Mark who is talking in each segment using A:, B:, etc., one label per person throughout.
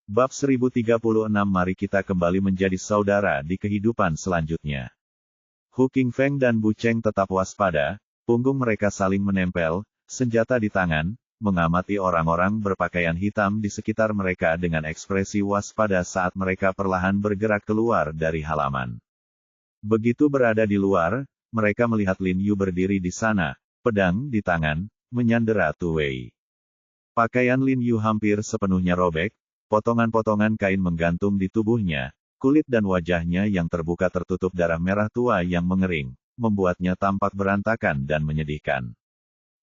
A: Bab 1036 Mari kita kembali menjadi saudara di kehidupan selanjutnya. Hu Qingfeng dan Bu Cheng tetap waspada, punggung mereka saling menempel, senjata di tangan, mengamati orang-orang berpakaian hitam di sekitar mereka dengan ekspresi waspada saat mereka perlahan bergerak keluar dari halaman. Begitu berada di luar, mereka melihat Lin Yu berdiri di sana, pedang di tangan, menyandera Tu Wei. Pakaian Lin Yu hampir sepenuhnya robek, potongan-potongan kain menggantung di tubuhnya, kulit dan wajahnya yang terbuka tertutup darah merah tua yang mengering, membuatnya tampak berantakan dan menyedihkan.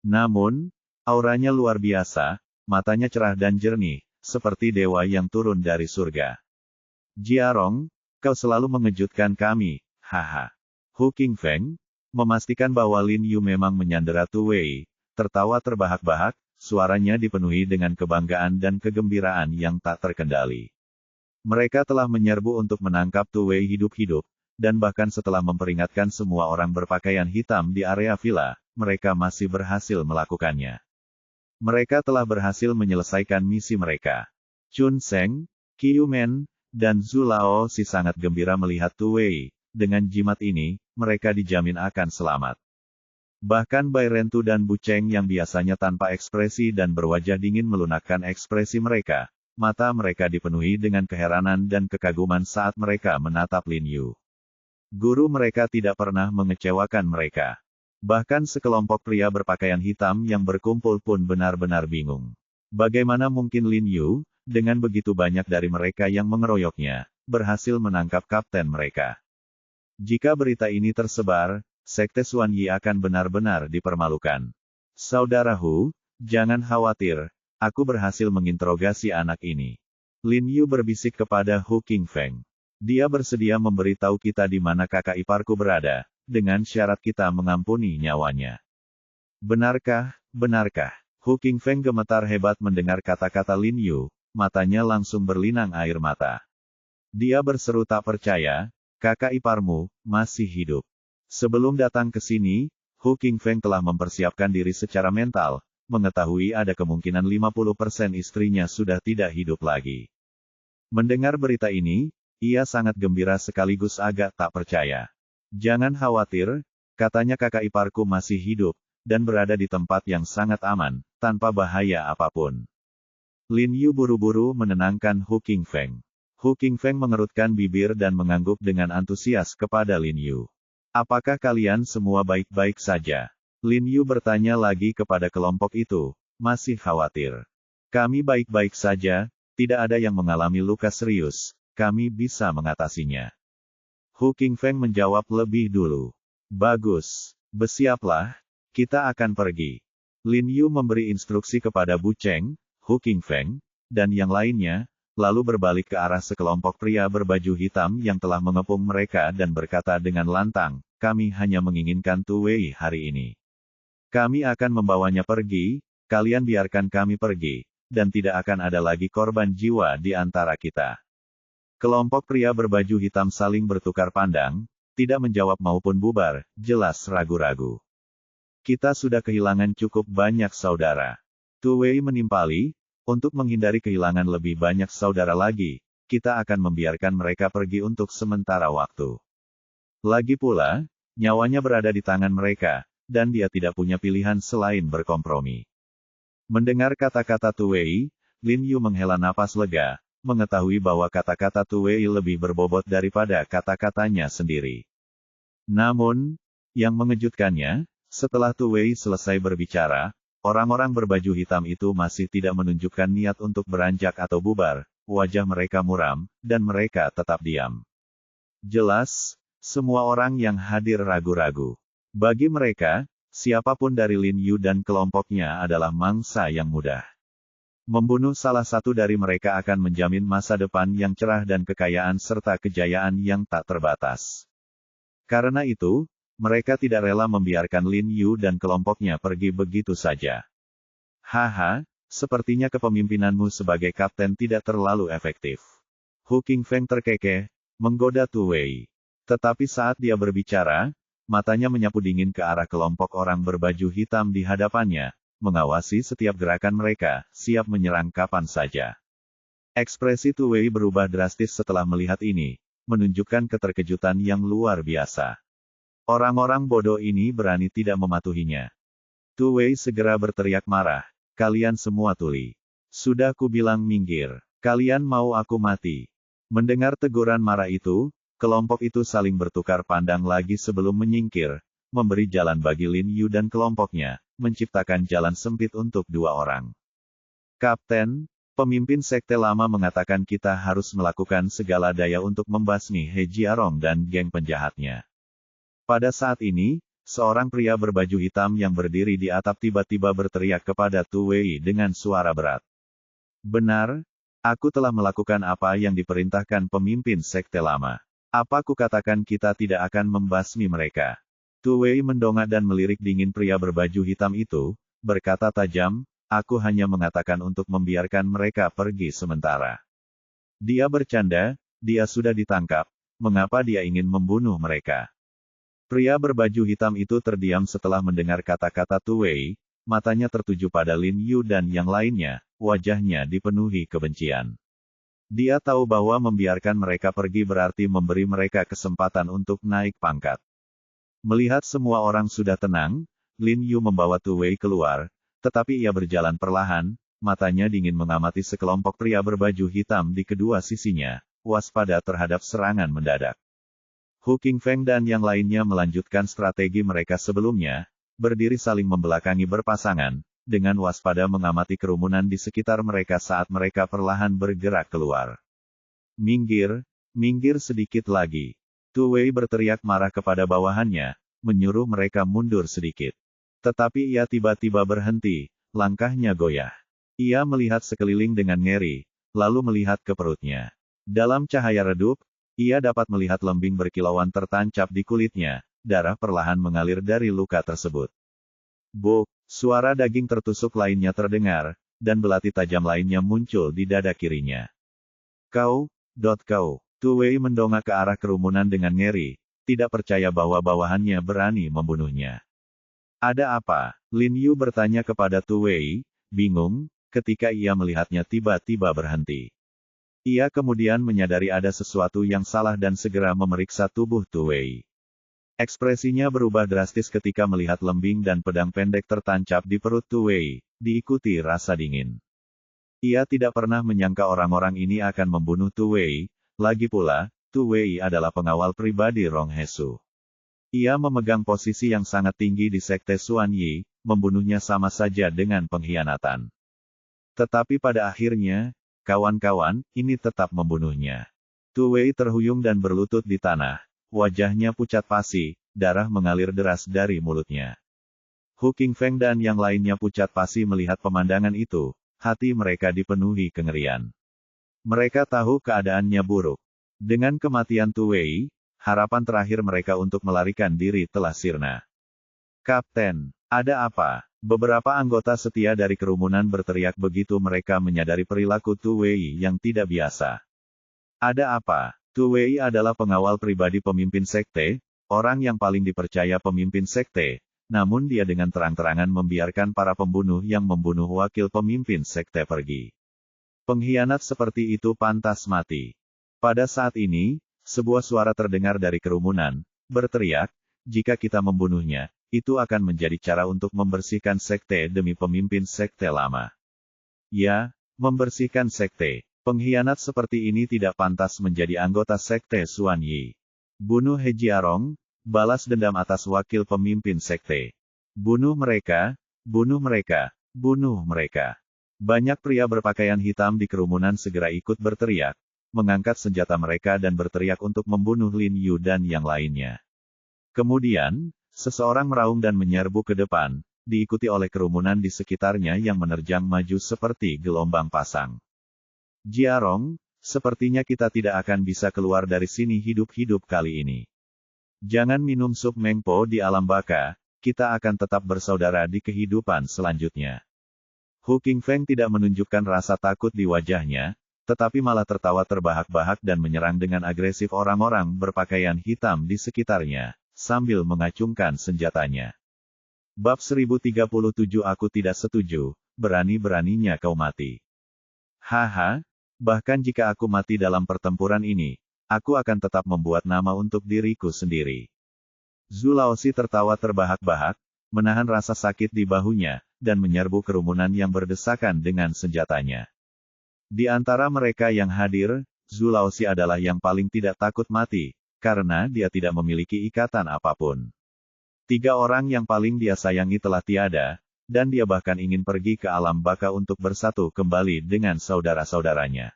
A: Namun, auranya luar biasa, matanya cerah dan jernih, seperti dewa yang turun dari surga. Jiarong, kau selalu mengejutkan kami, haha. Hu Qingfeng memastikan bahwa Lin Yu memang menyandera Tu Wei, tertawa terbahak-bahak, suaranya dipenuhi dengan kebanggaan dan kegembiraan yang tak terkendali. Mereka telah menyerbu untuk menangkap Tu Wei hidup-hidup, dan bahkan setelah memperingatkan semua orang berpakaian hitam di area villa, mereka masih berhasil melakukannya. Mereka telah berhasil menyelesaikan misi mereka. Chun Seng, Qiu Men, dan Zhu Lao Si sangat gembira melihat Tu Wei. Dengan jimat ini, mereka dijamin akan selamat. Bahkan Bai Rentu dan Bu Cheng yang biasanya tanpa ekspresi dan berwajah dingin melunakkan ekspresi mereka. Mata mereka dipenuhi dengan keheranan dan kekaguman saat mereka menatap Lin Yu. Guru mereka tidak pernah mengecewakan mereka. Bahkan sekelompok pria berpakaian hitam yang berkumpul pun benar-benar bingung. Bagaimana mungkin Lin Yu, dengan begitu banyak dari mereka yang mengeroyoknya, berhasil menangkap kapten mereka? Jika berita ini tersebar, Sekte Xuan Yi akan benar-benar dipermalukan. Saudaraku, jangan khawatir, aku berhasil menginterogasi anak ini. Lin Yu berbisik kepada Hu Qingfeng. Dia bersedia memberitahu kita di mana kakak iparku berada, dengan syarat kita mengampuni nyawanya. Benarkah, benarkah? Hu Qingfeng gemetar hebat mendengar kata-kata Lin Yu, matanya langsung berlinang air mata. Dia berseru tak percaya, kakak iparmu masih hidup. Sebelum datang ke sini, Hu Qingfeng telah mempersiapkan diri secara mental, mengetahui ada kemungkinan 50% istrinya sudah tidak hidup lagi. Mendengar berita ini, ia sangat gembira sekaligus agak tak percaya. Jangan khawatir, katanya kakak iparku masih hidup, dan berada di tempat yang sangat aman, tanpa bahaya apapun. Lin Yu buru-buru menenangkan Hu Qingfeng. Hu Qingfeng mengerutkan bibir dan mengangguk dengan antusias kepada Lin Yu. Apakah kalian semua baik-baik saja? Lin Yu bertanya lagi kepada kelompok itu, masih khawatir. Kami baik-baik saja, tidak ada yang mengalami luka serius, kami bisa mengatasinya. Hu Qingfeng menjawab lebih dulu. Bagus, bersiaplah, kita akan pergi. Lin Yu memberi instruksi kepada Bu Cheng, Hu Qingfeng, dan yang lainnya, lalu berbalik ke arah sekelompok pria berbaju hitam yang telah mengepung mereka dan berkata dengan lantang, kami hanya menginginkan Tu Wei hari ini. Kami akan membawanya pergi, kalian biarkan kami pergi, dan tidak akan ada lagi korban jiwa di antara kita. Kelompok pria berbaju hitam saling bertukar pandang, tidak menjawab maupun bubar, jelas ragu-ragu. Kita sudah kehilangan cukup banyak saudara. Tu Wei menimpali, untuk menghindari kehilangan lebih banyak saudara lagi, kita akan membiarkan mereka pergi untuk sementara waktu. Lagi pula, nyawanya berada di tangan mereka, dan dia tidak punya pilihan selain berkompromi. Mendengar kata-kata Tu Wei, Lin Yu menghela napas lega, mengetahui bahwa kata-kata Tu Wei lebih berbobot daripada kata-katanya sendiri. Namun, yang mengejutkannya, setelah Tu Wei selesai berbicara, orang-orang berbaju hitam itu masih tidak menunjukkan niat untuk beranjak atau bubar, wajah mereka muram, dan mereka tetap diam. Jelas, semua orang yang hadir ragu-ragu. Bagi mereka, siapapun dari Lin Yu dan kelompoknya adalah mangsa yang mudah. Membunuh salah satu dari mereka akan menjamin masa depan yang cerah dan kekayaan serta kejayaan yang tak terbatas. Karena itu, mereka tidak rela membiarkan Lin Yu dan kelompoknya pergi begitu saja. Haha, sepertinya kepemimpinanmu sebagai kapten tidak terlalu efektif. Hu Qingfeng terkekeh, menggoda Tu Wei. Tetapi saat dia berbicara, matanya menyapu dingin ke arah kelompok orang berbaju hitam di hadapannya, mengawasi setiap gerakan mereka, siap menyerang kapan saja. Ekspresi Tu Wei berubah drastis setelah melihat ini, menunjukkan keterkejutan yang luar biasa. Orang-orang bodoh ini berani tidak mematuhinya. Tu Wei segera berteriak marah, "Kalian semua tuli. Sudah kubilang minggir. Kalian mau aku mati?" Mendengar teguran marah itu, kelompok itu saling bertukar pandang lagi sebelum menyingkir, memberi jalan bagi Lin Yu dan kelompoknya, menciptakan jalan sempit untuk dua orang. "Kapten, pemimpin sekte lama mengatakan kita harus melakukan segala daya untuk membasmi He Jiarong dan geng penjahatnya." Pada saat ini, seorang pria berbaju hitam yang berdiri di atap tiba-tiba berteriak kepada Tu Wei dengan suara berat. "Benar, aku telah melakukan apa yang diperintahkan pemimpin sekte lama. Apa kukatakan kita tidak akan membasmi mereka?" Tu Wei mendongak dan melirik dingin pria berbaju hitam itu, berkata tajam, "Aku hanya mengatakan untuk membiarkan mereka pergi sementara." Dia bercanda, dia sudah ditangkap, mengapa dia ingin membunuh mereka? Pria berbaju hitam itu terdiam setelah mendengar kata-kata Tu Wei, matanya tertuju pada Lin Yu dan yang lainnya, wajahnya dipenuhi kebencian. Dia tahu bahwa membiarkan mereka pergi berarti memberi mereka kesempatan untuk naik pangkat. Melihat semua orang sudah tenang, Lin Yu membawa Tu Wei keluar, tetapi ia berjalan perlahan, matanya dingin mengamati sekelompok pria berbaju hitam di kedua sisinya, waspada terhadap serangan mendadak. Hu Qingfeng dan yang lainnya melanjutkan strategi mereka sebelumnya, berdiri saling membelakangi berpasangan, dengan waspada mengamati kerumunan di sekitar mereka saat mereka perlahan bergerak keluar. "Minggir, minggir sedikit lagi." Tu Wei berteriak marah kepada bawahannya, menyuruh mereka mundur sedikit. Tetapi ia tiba-tiba berhenti, langkahnya goyah. Ia melihat sekeliling dengan ngeri, lalu melihat ke perutnya. Dalam cahaya redup, ia dapat melihat lembing berkilauan tertancap di kulitnya, darah perlahan mengalir dari luka tersebut. Buk, suara daging tertusuk lainnya terdengar, dan belati tajam lainnya muncul di dada kirinya. Kau. Tu Wei mendongak ke arah kerumunan dengan ngeri, tidak percaya bahwa bawahannya berani membunuhnya. "Ada apa?" Lin Yu bertanya kepada Tu Wei, bingung, ketika ia melihatnya tiba-tiba berhenti. Ia kemudian menyadari ada sesuatu yang salah dan segera memeriksa tubuh Tu Wei. Ekspresinya berubah drastis ketika melihat lembing dan pedang pendek tertancap di perut Tu Wei, diikuti rasa dingin. Ia tidak pernah menyangka orang-orang ini akan membunuh Tu Wei, lagi pula, Tu Wei adalah pengawal pribadi Rong Hesu. Ia memegang posisi yang sangat tinggi di sekte Xuan Yi, membunuhnya sama saja dengan pengkhianatan. Tetapi pada akhirnya, kawan-kawan, ini tetap membunuhnya. Tu Wei terhuyung dan berlutut di tanah, wajahnya pucat pasi, darah mengalir deras dari mulutnya. Hu Qingfeng dan yang lainnya pucat pasi melihat pemandangan itu, hati mereka dipenuhi kengerian. Mereka tahu keadaannya buruk. Dengan kematian Tu Wei, harapan terakhir mereka untuk melarikan diri telah sirna. "Kapten, ada apa?" Beberapa anggota setia dari kerumunan berteriak begitu mereka menyadari perilaku Tu Wei yang tidak biasa. "Ada apa?" Tu Wei adalah pengawal pribadi pemimpin sekte, orang yang paling dipercaya pemimpin sekte, namun dia dengan terang-terangan membiarkan para pembunuh yang membunuh wakil pemimpin sekte pergi. Pengkhianat seperti itu pantas mati. Pada saat ini, sebuah suara terdengar dari kerumunan, berteriak, "Jika kita membunuhnya, itu akan menjadi cara untuk membersihkan sekte demi pemimpin sekte lama." Ya, membersihkan sekte. Pengkhianat seperti ini tidak pantas menjadi anggota sekte Xuan Yi. Bunuh He Jiarong, balas dendam atas wakil pemimpin sekte. Bunuh mereka, bunuh mereka, bunuh mereka. Banyak pria berpakaian hitam di kerumunan segera ikut berteriak, mengangkat senjata mereka dan berteriak untuk membunuh Lin Yu dan yang lainnya. Kemudian, seseorang meraung dan menyerbu ke depan, diikuti oleh kerumunan di sekitarnya yang menerjang maju seperti gelombang pasang. "Jiarong, sepertinya kita tidak akan bisa keluar dari sini hidup-hidup kali ini. Jangan minum sup mengpo di alam baka, kita akan tetap bersaudara di kehidupan selanjutnya." Hu Qingfeng tidak menunjukkan rasa takut di wajahnya, tetapi malah tertawa terbahak-bahak dan menyerang dengan agresif orang-orang berpakaian hitam di sekitarnya, sambil mengacungkan senjatanya. Bab 1037 Aku tidak setuju, berani-beraninya kau mati. Haha, Bahkan jika aku mati dalam pertempuran ini, aku akan tetap membuat nama untuk diriku sendiri. Zhu Laozi tertawa terbahak-bahak, menahan rasa sakit di bahunya, dan menyerbu kerumunan yang berdesakan dengan senjatanya. Di antara mereka yang hadir, Zhu Laozi adalah yang paling tidak takut mati, karena dia tidak memiliki ikatan apapun. 3 orang yang paling dia sayangi telah tiada, dan dia bahkan ingin pergi ke alam baka untuk bersatu kembali dengan saudara-saudaranya.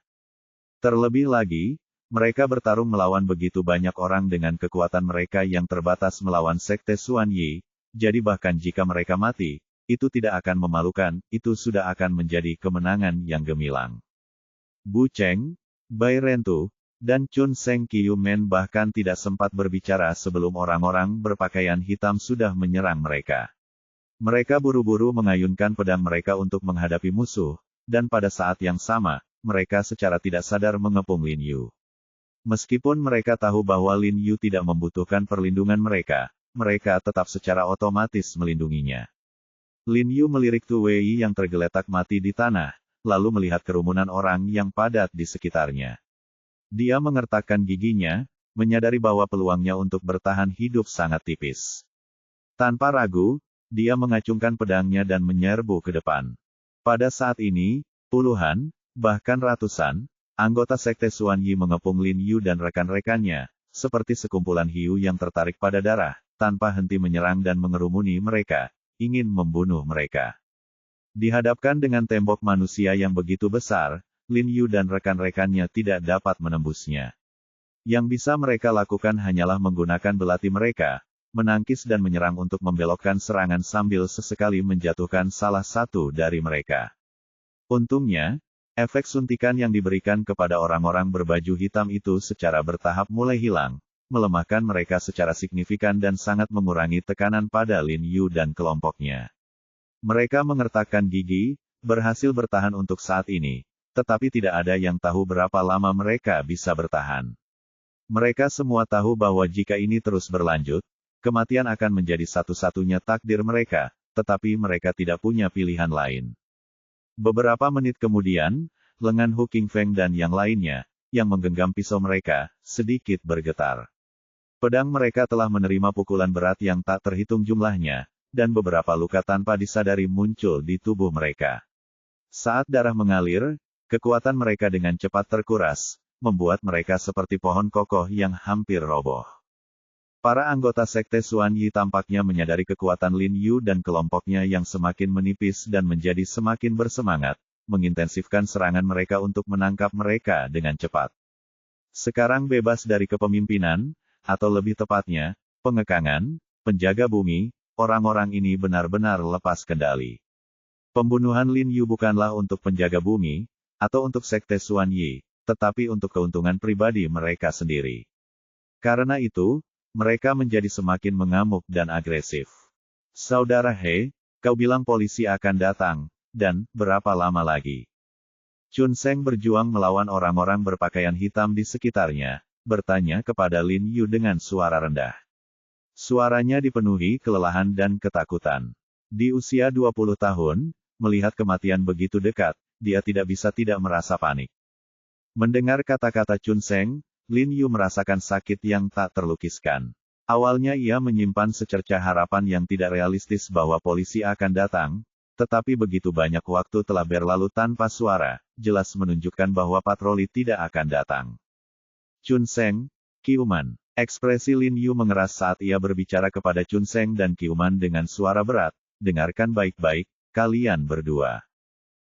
A: Terlebih lagi, mereka bertarung melawan begitu banyak orang dengan kekuatan mereka yang terbatas melawan Sekte Xuan Yi, jadi bahkan jika mereka mati, itu tidak akan memalukan, itu sudah akan menjadi kemenangan yang gemilang. Bu Cheng, Bai Rentu, dan Chun Seng Kiu Men bahkan tidak sempat berbicara sebelum orang-orang berpakaian hitam sudah menyerang mereka. Mereka buru-buru mengayunkan pedang mereka untuk menghadapi musuh, dan pada saat yang sama, mereka secara tidak sadar mengepung Lin Yu. Meskipun mereka tahu bahwa Lin Yu tidak membutuhkan perlindungan mereka, mereka tetap secara otomatis melindunginya. Lin Yu melirik Tu Wei yang tergeletak mati di tanah, lalu melihat kerumunan orang yang padat di sekitarnya. Dia mengertakkan giginya, menyadari bahwa peluangnya untuk bertahan hidup sangat tipis. Tanpa ragu, dia mengacungkan pedangnya dan menyerbu ke depan. Pada saat ini, puluhan, bahkan ratusan, anggota Sekte Xuan Yi mengepung Lin Yu dan rekan-rekannya, seperti sekumpulan hiu yang tertarik pada darah, tanpa henti menyerang dan mengerumuni mereka, ingin membunuh mereka. Dihadapkan dengan tembok manusia yang begitu besar, Lin Yu dan rekan-rekannya tidak dapat menembusnya. Yang bisa mereka lakukan hanyalah menggunakan belati mereka, menangkis dan menyerang untuk membelokkan serangan sambil sesekali menjatuhkan salah satu dari mereka. Untungnya, efek suntikan yang diberikan kepada orang-orang berbaju hitam itu secara bertahap mulai hilang, melemahkan mereka secara signifikan dan sangat mengurangi tekanan pada Lin Yu dan kelompoknya. Mereka mengertakkan gigi, berhasil bertahan untuk saat ini, tetapi tidak ada yang tahu berapa lama mereka bisa bertahan. Mereka semua tahu bahwa jika ini terus berlanjut, kematian akan menjadi satu-satunya takdir mereka, tetapi mereka tidak punya pilihan lain. Beberapa menit kemudian, lengan Hu Qingfeng dan yang lainnya, yang menggenggam pisau mereka, sedikit bergetar. Pedang mereka telah menerima pukulan berat yang tak terhitung jumlahnya, dan beberapa luka tanpa disadari muncul di tubuh mereka. Saat darah mengalir, kekuatan mereka dengan cepat terkuras, membuat mereka seperti pohon kokoh yang hampir roboh. Para anggota Sekte Xuan Yi tampaknya menyadari kekuatan Lin Yu dan kelompoknya yang semakin menipis dan menjadi semakin bersemangat, mengintensifkan serangan mereka untuk menangkap mereka dengan cepat. Sekarang bebas dari kepemimpinan, atau lebih tepatnya, pengekangan, penjaga bumi, orang-orang ini benar-benar lepas kendali. Pembunuhan Lin Yu bukanlah untuk penjaga bumi, atau untuk Sekte Xuan Yi, tetapi untuk keuntungan pribadi mereka sendiri. Karena itu, mereka menjadi semakin mengamuk dan agresif. Saudara He, kau bilang polisi akan datang, dan berapa lama lagi? Chun Seng berjuang melawan orang-orang berpakaian hitam di sekitarnya, bertanya kepada Lin Yu dengan suara rendah. Suaranya dipenuhi kelelahan dan ketakutan. Di usia 20 tahun, melihat kematian begitu dekat, dia tidak bisa tidak merasa panik. Mendengar kata-kata Chun Seng, Lin Yu merasakan sakit yang tak terlukiskan. Awalnya ia menyimpan secercah harapan yang tidak realistis bahwa polisi akan datang, tetapi begitu banyak waktu telah berlalu tanpa suara, jelas menunjukkan bahwa patroli tidak akan datang. Chun Seng, Kiuman. Ekspresi Lin Yu mengeras saat ia berbicara kepada Chun Seng dan Kiuman dengan suara berat, dengarkan baik-baik, kalian berdua.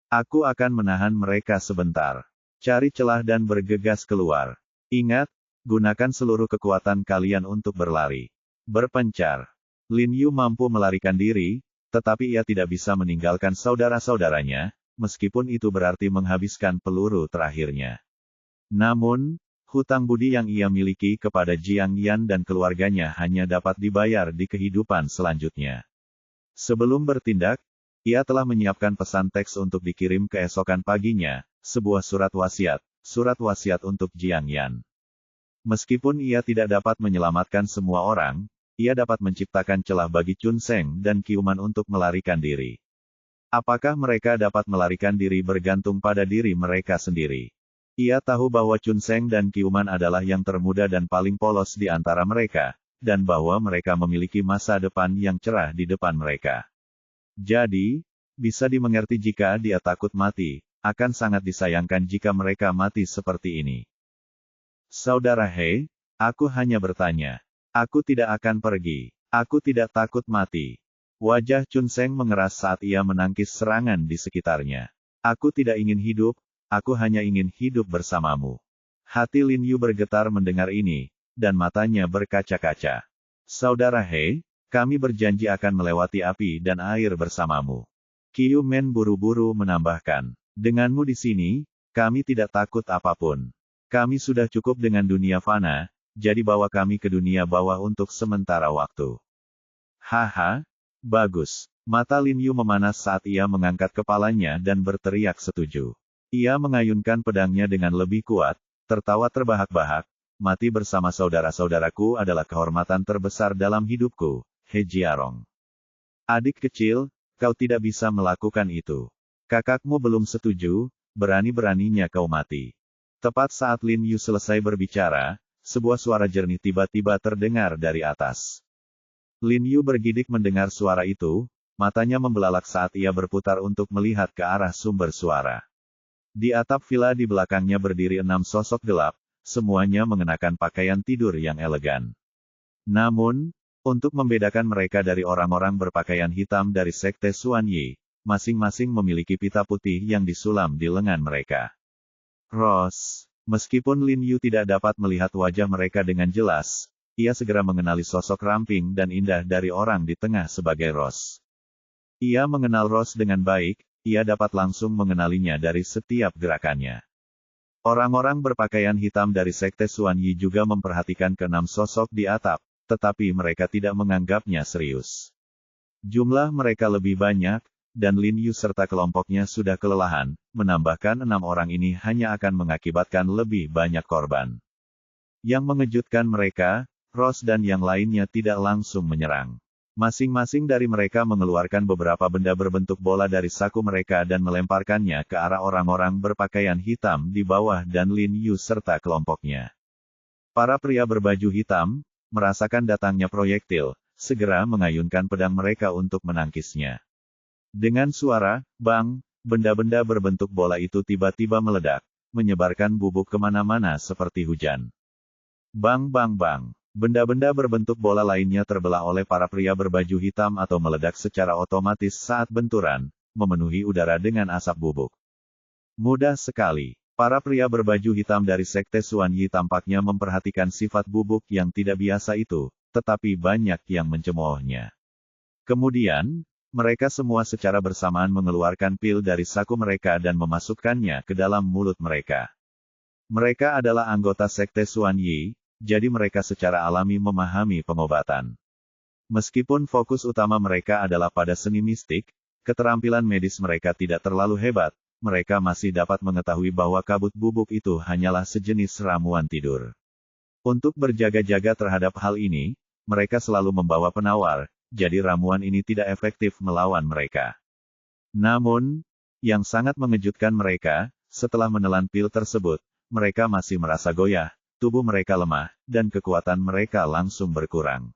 A: Aku akan menahan mereka sebentar. Cari celah dan bergegas keluar. Ingat, gunakan seluruh kekuatan kalian untuk berlari. Berpencar. Lin Yu mampu melarikan diri, tetapi ia tidak bisa meninggalkan saudara-saudaranya, meskipun itu berarti menghabiskan peluru terakhirnya. Namun, hutang budi yang ia miliki kepada Jiang Yan dan keluarganya hanya dapat dibayar di kehidupan selanjutnya. Sebelum bertindak, ia telah menyiapkan pesan teks untuk dikirim keesokan paginya, sebuah surat wasiat untuk Jiang Yan. Meskipun ia tidak dapat menyelamatkan semua orang, ia dapat menciptakan celah bagi Chun Seng dan Kiuman untuk melarikan diri. Apakah mereka dapat melarikan diri bergantung pada diri mereka sendiri. Ia tahu bahwa Chun Seng dan Kiuman adalah yang termuda dan paling polos di antara mereka, dan bahwa mereka memiliki masa depan yang cerah di depan mereka. Jadi, bisa dimengerti jika dia takut mati, akan sangat disayangkan jika mereka mati seperti ini. Saudara He, aku hanya bertanya. Aku tidak akan pergi. Aku tidak takut mati. Wajah Chun Seng mengeras saat ia menangkis serangan di sekitarnya. Aku tidak ingin hidup, aku hanya ingin hidup bersamamu. Hati Lin Yu bergetar mendengar ini, dan matanya berkaca-kaca. Saudara He, kami berjanji akan melewati api dan air bersamamu. Qiu Men buru-buru menambahkan, denganmu di sini, kami tidak takut apapun. Kami sudah cukup dengan dunia fana, jadi bawa kami ke dunia bawah untuk sementara waktu. Haha, bagus. Mata Lin Yu memanas saat ia mengangkat kepalanya dan berteriak setuju. Ia mengayunkan pedangnya dengan lebih kuat, tertawa terbahak-bahak, mati bersama saudara-saudaraku adalah kehormatan terbesar dalam hidupku, He Jiarong. Adik kecil, kau tidak bisa melakukan itu. Kakakmu belum setuju, berani-beraninya kau mati. Tepat saat Lin Yu selesai berbicara, sebuah suara jernih tiba-tiba terdengar dari atas. Lin Yu bergidik mendengar suara itu, matanya membelalak saat ia berputar untuk melihat ke arah sumber suara. Di atap villa di belakangnya berdiri 6 sosok gelap, semuanya mengenakan pakaian tidur yang elegan. Namun, untuk membedakan mereka dari orang-orang berpakaian hitam dari Sekte Xuan Yi, masing-masing memiliki pita putih yang disulam di lengan mereka. Rose. Meskipun Lin Yu tidak dapat melihat wajah mereka dengan jelas, ia segera mengenali sosok ramping dan indah dari orang di tengah sebagai Rose. Ia mengenal Rose dengan baik, ia dapat langsung mengenalinya dari setiap gerakannya. Orang-orang berpakaian hitam dari Sekte Xuan Yi juga memperhatikan ke-6 sosok di atap, tetapi mereka tidak menganggapnya serius. Jumlah mereka lebih banyak, dan Lin Yu serta kelompoknya sudah kelelahan, menambahkan 6 orang ini hanya akan mengakibatkan lebih banyak korban. Yang mengejutkan mereka, Rose dan yang lainnya tidak langsung menyerang. Masing-masing dari mereka mengeluarkan beberapa benda berbentuk bola dari saku mereka dan melemparkannya ke arah orang-orang berpakaian hitam di bawah dan Lin Yu serta kelompoknya. Para pria berbaju hitam, merasakan datangnya proyektil, segera mengayunkan pedang mereka untuk menangkisnya. Dengan suara, bang, benda-benda berbentuk bola itu tiba-tiba meledak, menyebarkan bubuk kemana-mana seperti hujan. Bang bang bang. Benda-benda berbentuk bola lainnya terbelah oleh para pria berbaju hitam atau meledak secara otomatis saat benturan, memenuhi udara dengan asap bubuk. Mudah sekali. Para pria berbaju hitam dari Sekte Xuan Yi tampaknya memperhatikan sifat bubuk yang tidak biasa itu, tetapi banyak yang mencemoohnya. Kemudian, mereka semua secara bersamaan mengeluarkan pil dari saku mereka dan memasukkannya ke dalam mulut mereka. Mereka adalah anggota Sekte Xuan Yi, jadi mereka secara alami memahami pengobatan. Meskipun fokus utama mereka adalah pada seni mistik, keterampilan medis mereka tidak terlalu hebat, mereka masih dapat mengetahui bahwa kabut bubuk itu hanyalah sejenis ramuan tidur. Untuk berjaga-jaga terhadap hal ini, mereka selalu membawa penawar, jadi ramuan ini tidak efektif melawan mereka. Namun, yang sangat mengejutkan mereka, setelah menelan pil tersebut, mereka masih merasa goyah. Tubuh mereka lemah, dan kekuatan mereka langsung berkurang.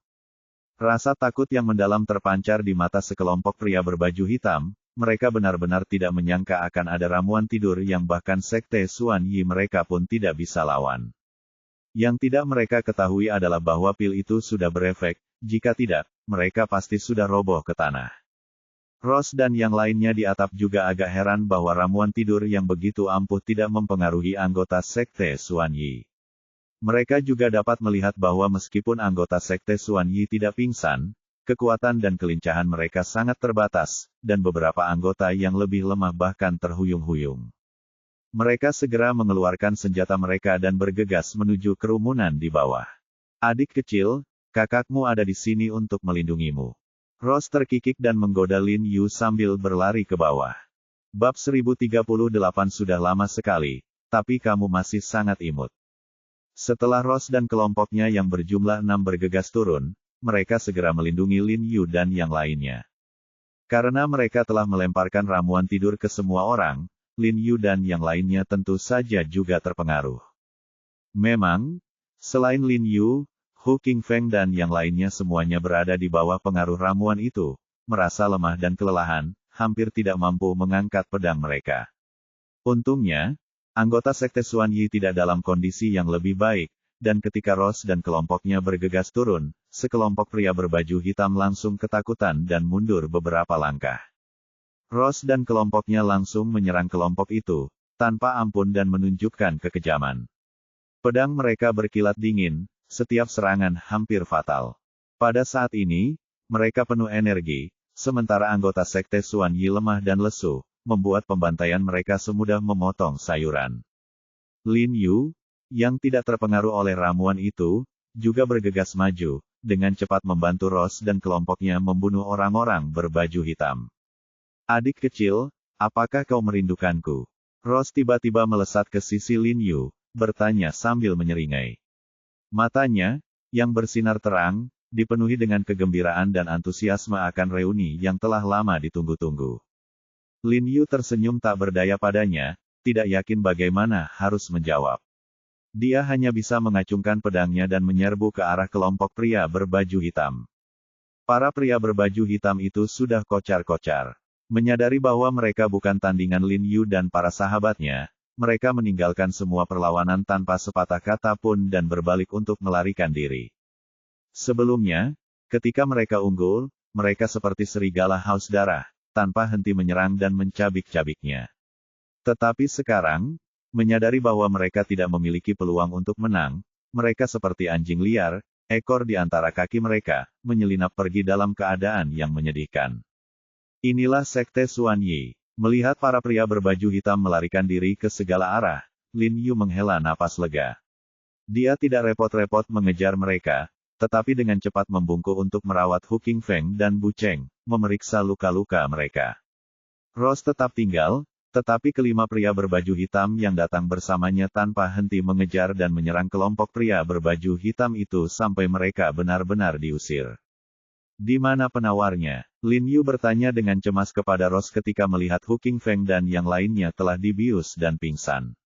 A: Rasa takut yang mendalam terpancar di mata sekelompok pria berbaju hitam, mereka benar-benar tidak menyangka akan ada ramuan tidur yang bahkan Sekte Xuan Yi mereka pun tidak bisa lawan. Yang tidak mereka ketahui adalah bahwa pil itu sudah berefek, jika tidak, mereka pasti sudah roboh ke tanah. Rose dan yang lainnya di atap juga agak heran bahwa ramuan tidur yang begitu ampuh tidak mempengaruhi anggota Sekte Xuan Yi. Mereka juga dapat melihat bahwa meskipun anggota Sekte Xuan Yi tidak pingsan, kekuatan dan kelincahan mereka sangat terbatas, dan beberapa anggota yang lebih lemah bahkan terhuyung-huyung. Mereka segera mengeluarkan senjata mereka dan bergegas menuju kerumunan di bawah. Adik kecil, kakakmu ada di sini untuk melindungimu. Rose terkikik dan menggoda Lin Yu sambil berlari ke bawah. Bab 1038 sudah lama sekali, tapi kamu masih sangat imut. Setelah Rose dan kelompoknya yang berjumlah 6 bergegas turun, mereka segera melindungi Lin Yu dan yang lainnya. Karena mereka telah melemparkan ramuan tidur ke semua orang, Lin Yu dan yang lainnya tentu saja juga terpengaruh. Memang, selain Lin Yu, Hu Qingfeng dan yang lainnya semuanya berada di bawah pengaruh ramuan itu, merasa lemah dan kelelahan, hampir tidak mampu mengangkat pedang mereka. Untungnya, anggota Sekte Xuan Yi tidak dalam kondisi yang lebih baik, dan ketika Ross dan kelompoknya bergegas turun, sekelompok pria berbaju hitam langsung ketakutan dan mundur beberapa langkah. Ross dan kelompoknya langsung menyerang kelompok itu, tanpa ampun dan menunjukkan kekejaman. Pedang mereka berkilat dingin, setiap serangan hampir fatal. Pada saat ini, mereka penuh energi, sementara anggota Sekte Xuan Yi lemah dan lesu, membuat pembantaian mereka semudah memotong sayuran. Lin Yu, yang tidak terpengaruh oleh ramuan itu, juga bergegas maju, dengan cepat membantu Ross dan kelompoknya membunuh orang-orang berbaju hitam. Adik kecil, apakah kau merindukanku? Ross tiba-tiba melesat ke sisi Lin Yu, bertanya sambil menyeringai. Matanya, yang bersinar terang, dipenuhi dengan kegembiraan dan antusiasme akan reuni yang telah lama ditunggu-tunggu. Lin Yu tersenyum tak berdaya padanya, tidak yakin bagaimana harus menjawab. Dia hanya bisa mengacungkan pedangnya dan menyerbu ke arah kelompok pria berbaju hitam. Para pria berbaju hitam itu sudah kocar-kocar. Menyadari bahwa mereka bukan tandingan Lin Yu dan para sahabatnya, mereka meninggalkan semua perlawanan tanpa sepatah kata pun dan berbalik untuk melarikan diri. Sebelumnya, ketika mereka unggul, mereka seperti serigala haus darah, tanpa henti menyerang dan mencabik-cabiknya. Tetapi sekarang, menyadari bahwa mereka tidak memiliki peluang untuk menang, mereka seperti anjing liar, ekor di antara kaki mereka, menyelinap pergi dalam keadaan yang menyedihkan. Inilah Sekte Xuan Yi. Melihat para pria berbaju hitam melarikan diri ke segala arah, Lin Yu menghela napas lega. Dia tidak repot-repot mengejar mereka, tetapi dengan cepat membungkuk untuk merawat Hu Qingfeng dan Bu Cheng, memeriksa luka-luka mereka. Ross tetap tinggal, tetapi kelima pria berbaju hitam yang datang bersamanya tanpa henti mengejar dan menyerang kelompok pria berbaju hitam itu sampai mereka benar-benar diusir. Di mana penawarnya? Lin Yu bertanya dengan cemas kepada Ross ketika melihat Hu Qingfeng dan yang lainnya telah dibius dan pingsan.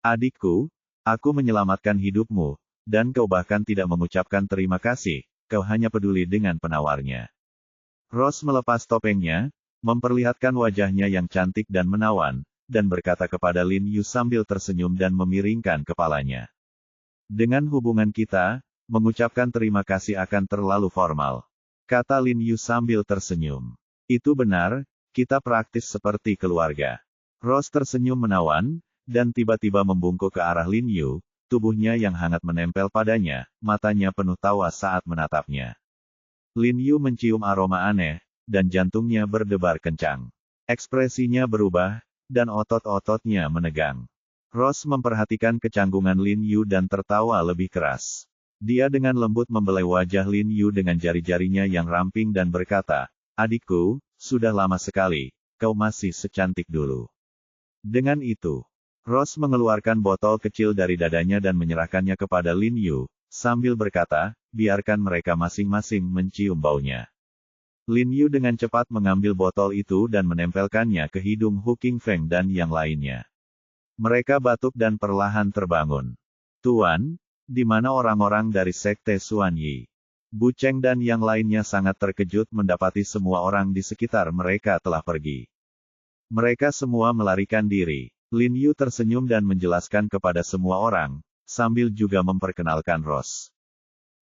A: Adikku, aku menyelamatkan hidupmu, dan kau bahkan tidak mengucapkan terima kasih, kau hanya peduli dengan penawarnya. Ross melepas topengnya, memperlihatkan wajahnya yang cantik dan menawan, dan berkata kepada Lin Yu sambil tersenyum dan memiringkan kepalanya. Dengan hubungan kita, mengucapkan terima kasih akan terlalu formal. Kata Lin Yu sambil tersenyum. Itu benar, kita praktis seperti keluarga. Ross tersenyum menawan, dan tiba-tiba membungkuk ke arah Lin Yu, tubuhnya yang hangat menempel padanya, matanya penuh tawa saat menatapnya. Lin Yu mencium aroma aneh, dan jantungnya berdebar kencang. Ekspresinya berubah, dan otot-ototnya menegang. Ross memperhatikan kecanggungan Lin Yu dan tertawa lebih keras. Dia dengan lembut membelai wajah Lin Yu dengan jari-jarinya yang ramping dan berkata, adikku, sudah lama sekali, kau masih secantik dulu. Dengan itu, Ross mengeluarkan botol kecil dari dadanya dan menyerahkannya kepada Lin Yu, sambil berkata, biarkan mereka masing-masing mencium baunya. Lin Yu dengan cepat mengambil botol itu dan menempelkannya ke hidung Hu Qingfeng dan yang lainnya. Mereka batuk dan perlahan terbangun. Tuan, di mana orang-orang dari Sekte Xuan Yi? Bu Cheng dan yang lainnya sangat terkejut mendapati semua orang di sekitar mereka telah pergi. Mereka semua melarikan diri. Lin Yu tersenyum dan menjelaskan kepada semua orang, sambil juga memperkenalkan Ross.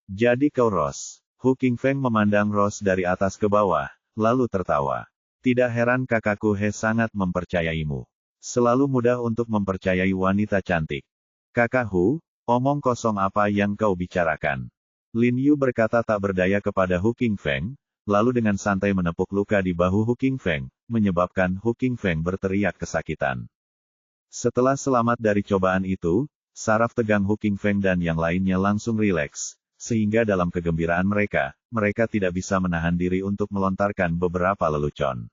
A: Jadi kau Ross. Hu Qingfeng memandang Ross dari atas ke bawah, lalu tertawa. Tidak heran kakakku He sangat mempercayaimu. Selalu mudah untuk mempercayai wanita cantik. Kakak Hu, omong kosong apa yang kau bicarakan? Lin Yu berkata tak berdaya kepada Hu Qingfeng, lalu dengan santai menepuk luka di bahu Hu Qingfeng, menyebabkan Hu Qingfeng berteriak kesakitan. Setelah selamat dari cobaan itu, saraf tegang Hu Qingfeng dan yang lainnya langsung rileks, sehingga dalam kegembiraan mereka, mereka tidak bisa menahan diri untuk melontarkan beberapa lelucon.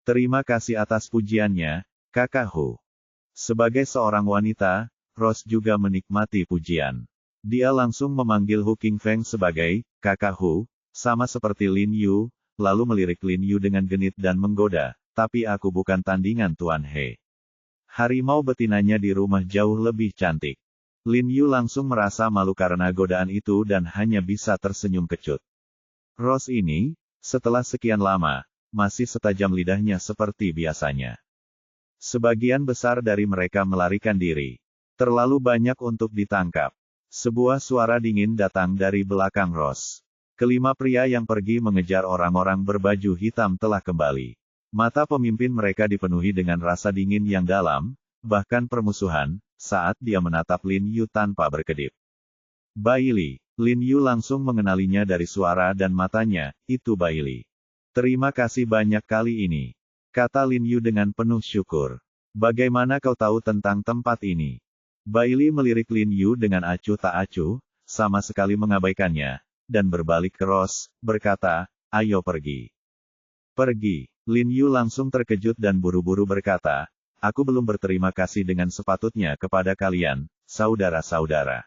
A: Terima kasih atas pujiannya, Kakak Hu. Sebagai seorang wanita, Ross juga menikmati pujian. Dia langsung memanggil Hu Qingfeng sebagai Kakak Hu, sama seperti Lin Yu, lalu melirik Lin Yu dengan genit dan menggoda, tapi aku bukan tandingan Tuan He. Harimau betinanya di rumah jauh lebih cantik. Lin Yu langsung merasa malu karena godaan itu dan hanya bisa tersenyum kecut. Rose ini, setelah sekian lama, masih setajam lidahnya seperti biasanya. Sebagian besar dari mereka melarikan diri. Terlalu banyak untuk ditangkap. Sebuah suara dingin datang dari belakang Rose. Kelima pria yang pergi mengejar orang-orang berbaju hitam telah kembali. Mata pemimpin mereka dipenuhi dengan rasa dingin yang dalam, bahkan permusuhan, saat dia menatap Lin Yu tanpa berkedip. Bailey. Lin Yu langsung mengenalinya dari suara dan matanya, itu Bailey. Terima kasih banyak kali ini. Kata Lin Yu dengan penuh syukur. Bagaimana kau tahu tentang tempat ini? Bailey melirik Lin Yu dengan acuh tak acuh, sama sekali mengabaikannya, dan berbalik ke Rose, berkata, ayo pergi. Pergi. Lin Yu langsung terkejut dan buru-buru berkata, aku belum berterima kasih dengan sepatutnya kepada kalian, saudara-saudara.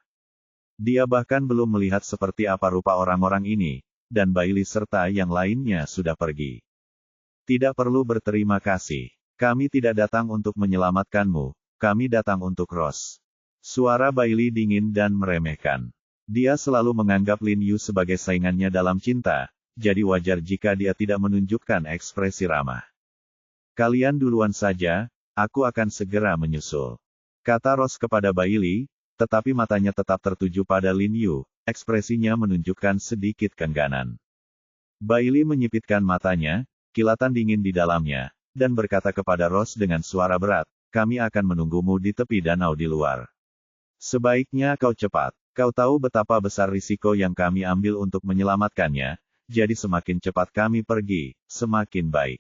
A: Dia bahkan belum melihat seperti apa rupa orang-orang ini, dan Bailey serta yang lainnya sudah pergi. Tidak perlu berterima kasih. Kami tidak datang untuk menyelamatkanmu, kami datang untuk Rose. Suara Bailey dingin dan meremehkan. Dia selalu menganggap Lin Yu sebagai saingannya dalam cinta, jadi wajar jika dia tidak menunjukkan ekspresi ramah. Kalian duluan saja, aku akan segera menyusul. Kata Rose kepada Bailey, tetapi matanya tetap tertuju pada Lin Yu, ekspresinya menunjukkan sedikit keengganan. Bailey menyipitkan matanya, kilatan dingin di dalamnya, dan berkata kepada Rose dengan suara berat, kami akan menunggumu di tepi danau di luar. Sebaiknya kau cepat. Kau tahu betapa besar risiko yang kami ambil untuk menyelamatkannya, jadi semakin cepat kami pergi, semakin baik.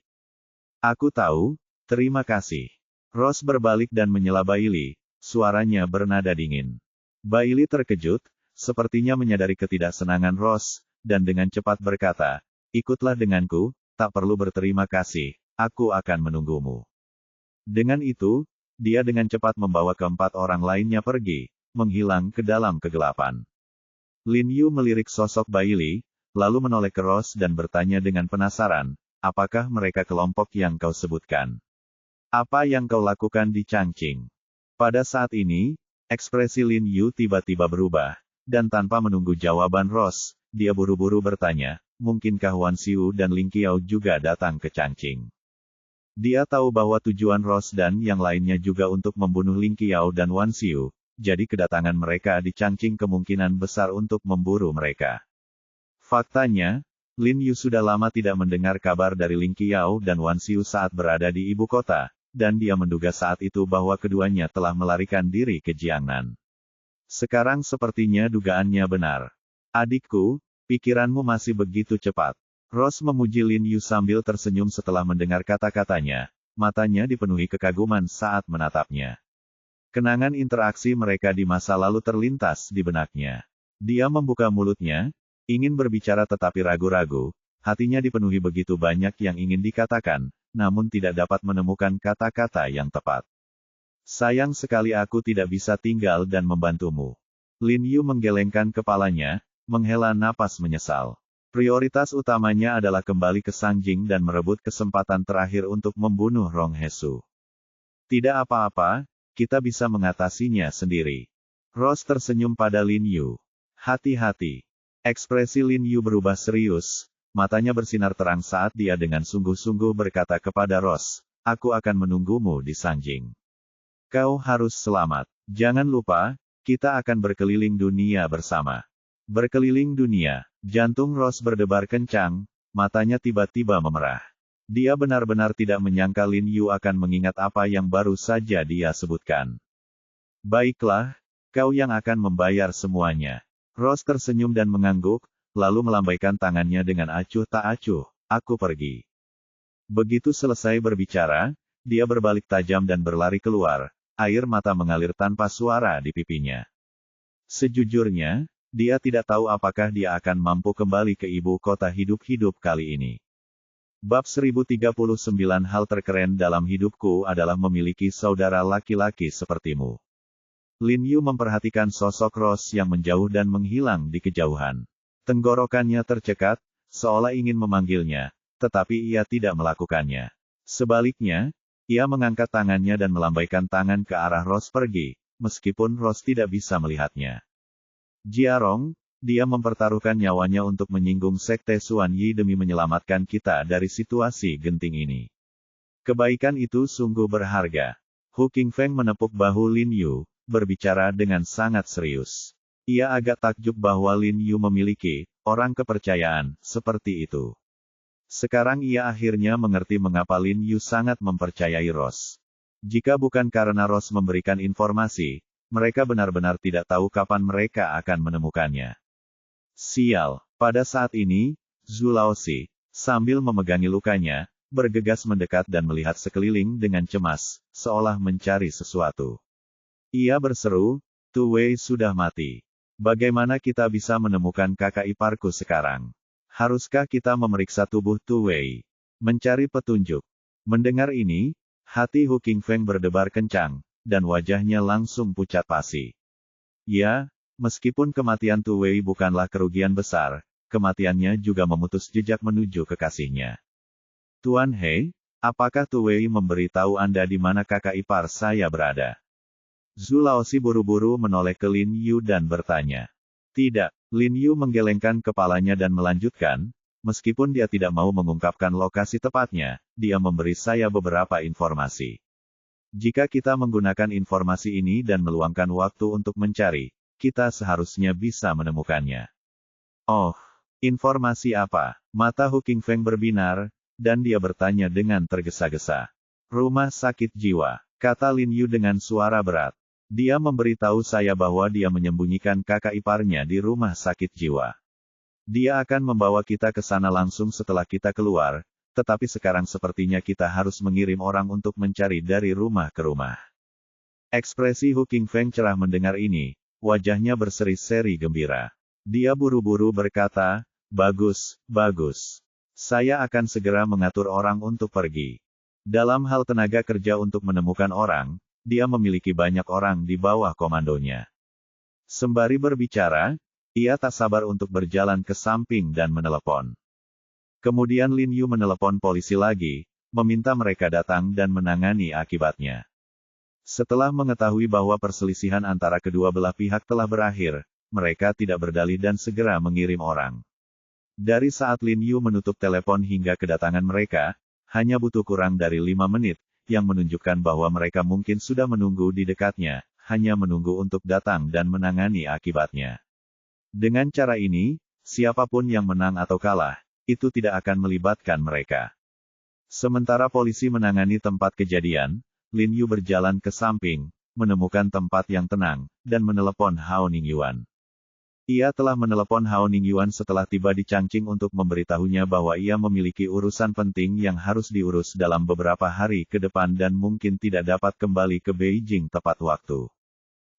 A: Aku tahu, terima kasih. Rose berbalik dan menyela Bailey, suaranya bernada dingin. Bailey terkejut, sepertinya menyadari ketidaksenangan Rose, dan dengan cepat berkata, ikutlah denganku, tak perlu berterima kasih, aku akan menunggumu. Dengan itu, dia dengan cepat membawa keempat orang lainnya pergi, menghilang ke dalam kegelapan. Lin Yu melirik sosok Bailey, lalu menoleh ke Rose dan bertanya dengan penasaran, apakah mereka kelompok yang kau sebutkan? Apa yang kau lakukan di Changqing? Pada saat ini, ekspresi Lin Yu tiba-tiba berubah, dan tanpa menunggu jawaban Rose, dia buru-buru bertanya, mungkinkah Wan Xiu dan Ling Qiao juga datang ke Changqing? Dia tahu bahwa tujuan Rose dan yang lainnya juga untuk membunuh Ling Qiao dan Wan Xiu, jadi kedatangan mereka di Changqing kemungkinan besar untuk memburu mereka. Faktanya, Lin Yu sudah lama tidak mendengar kabar dari Ling Qiao dan Wan Xiu saat berada di ibu kota, dan dia menduga saat itu bahwa keduanya telah melarikan diri ke Jiangnan. Sekarang sepertinya dugaannya benar. Adikku, pikiranmu masih begitu cepat. Rose memuji Lin Yu sambil tersenyum setelah mendengar kata-katanya, matanya dipenuhi kekaguman saat menatapnya. Kenangan interaksi mereka di masa lalu terlintas di benaknya. Dia membuka mulutnya, ingin berbicara tetapi ragu-ragu, hatinya dipenuhi begitu banyak yang ingin dikatakan, namun tidak dapat menemukan kata-kata yang tepat. Sayang sekali aku tidak bisa tinggal dan membantumu. Lin Yu menggelengkan kepalanya, menghela napas menyesal. Prioritas utamanya adalah kembali ke Sangjing dan merebut kesempatan terakhir untuk membunuh Rong Hesu. Tidak apa-apa, kita bisa mengatasinya sendiri. Rose tersenyum pada Lin Yu. Hati-hati. Ekspresi Lin Yu berubah serius, matanya bersinar terang saat dia dengan sungguh-sungguh berkata kepada Rose, aku akan menunggumu di Sangjing. Kau harus selamat. Jangan lupa, kita akan berkeliling dunia bersama. Berkeliling dunia. Jantung Rose berdebar kencang, matanya tiba-tiba memerah. Dia benar-benar tidak menyangka Lin Yu akan mengingat apa yang baru saja dia sebutkan. Baiklah, kau yang akan membayar semuanya. Rose tersenyum dan mengangguk, lalu melambaikan tangannya dengan acuh tak acuh, aku pergi. Begitu selesai berbicara, dia berbalik tajam dan berlari keluar, air mata mengalir tanpa suara di pipinya. Sejujurnya, dia tidak tahu apakah dia akan mampu kembali ke ibu kota hidup-hidup kali ini. Bab 1039 Hal terkeren dalam hidupku adalah memiliki saudara laki-laki sepertimu. Lin Yu memperhatikan sosok Rose yang menjauh dan menghilang di kejauhan. Tenggorokannya tercekat, seolah ingin memanggilnya, tetapi ia tidak melakukannya. Sebaliknya, Ia mengangkat tangannya dan melambaikan tangan ke arah Rose pergi, meskipun Rose tidak bisa melihatnya. Jiarong, dia mempertaruhkan nyawanya untuk menyinggung Sekte Xuan Yi demi menyelamatkan kita dari situasi genting ini. Kebaikan itu sungguh berharga. Hu Qingfeng menepuk bahu Lin Yu, berbicara dengan sangat serius. Ia agak takjub bahwa Lin Yu memiliki orang kepercayaan seperti itu. Sekarang ia akhirnya mengerti mengapa Lin Yu sangat mempercayai Rose. Jika bukan karena Rose memberikan informasi, mereka benar-benar tidak tahu kapan mereka akan menemukannya. Sial, pada saat ini, Zhu Laozi, sambil memegangi lukanya, bergegas mendekat dan melihat sekeliling dengan cemas, seolah mencari sesuatu. Ia berseru, Tu Wei sudah mati. Bagaimana kita bisa menemukan kakak iparku sekarang? Haruskah kita memeriksa tubuh Tu Wei? Mencari petunjuk. Mendengar ini, hati Hu Qingfeng berdebar kencang, dan wajahnya langsung pucat pasi. Ya, meskipun kematian Tu Wei bukanlah kerugian besar, kematiannya juga memutus jejak menuju kekasihnya. Tuan He, apakah Tu Wei memberitahu Anda di mana kakak ipar saya berada? Zhu Laozi buru-buru menoleh ke Lin Yu dan bertanya. Tidak, Lin Yu menggelengkan kepalanya dan melanjutkan, meskipun dia tidak mau mengungkapkan lokasi tepatnya, dia memberi saya beberapa informasi. Jika kita menggunakan informasi ini dan meluangkan waktu untuk mencari, kita seharusnya bisa menemukannya. Oh, informasi apa? Mata Hu Qingfeng berbinar, dan dia bertanya dengan tergesa-gesa. Rumah sakit jiwa, kata Lin Yu dengan suara berat. Dia memberitahu saya bahwa dia menyembunyikan kakak iparnya di rumah sakit jiwa. Dia akan membawa kita ke sana langsung setelah kita keluar, tetapi sekarang sepertinya kita harus mengirim orang untuk mencari dari rumah ke rumah. Ekspresi Hu Qingfeng cerah mendengar ini, wajahnya berseri-seri gembira. Dia buru-buru berkata, bagus, bagus. Saya akan segera mengatur orang untuk pergi. Dalam hal tenaga kerja untuk menemukan orang, dia memiliki banyak orang di bawah komandonya. Sembari berbicara, ia tak sabar untuk berjalan ke samping dan menelepon. Kemudian Lin Yu menelepon polisi lagi, meminta mereka datang dan menangani akibatnya. Setelah mengetahui bahwa perselisihan antara kedua belah pihak telah berakhir, mereka tidak berdalih dan segera mengirim orang. Dari saat Lin Yu menutup telepon hingga kedatangan mereka, hanya butuh kurang dari 5 menit, yang menunjukkan bahwa mereka mungkin sudah menunggu di dekatnya, hanya menunggu untuk datang dan menangani akibatnya. Dengan cara ini, siapapun yang menang atau kalah, itu tidak akan melibatkan mereka. Sementara polisi menangani tempat kejadian, Lin Yu berjalan ke samping, menemukan tempat yang tenang, dan menelepon Hao Ningyuan. Ia telah menelepon Hao Ningyuan setelah tiba di Changqing untuk memberitahunya bahwa ia memiliki urusan penting yang harus diurus dalam beberapa hari ke depan dan mungkin tidak dapat kembali ke Beijing tepat waktu.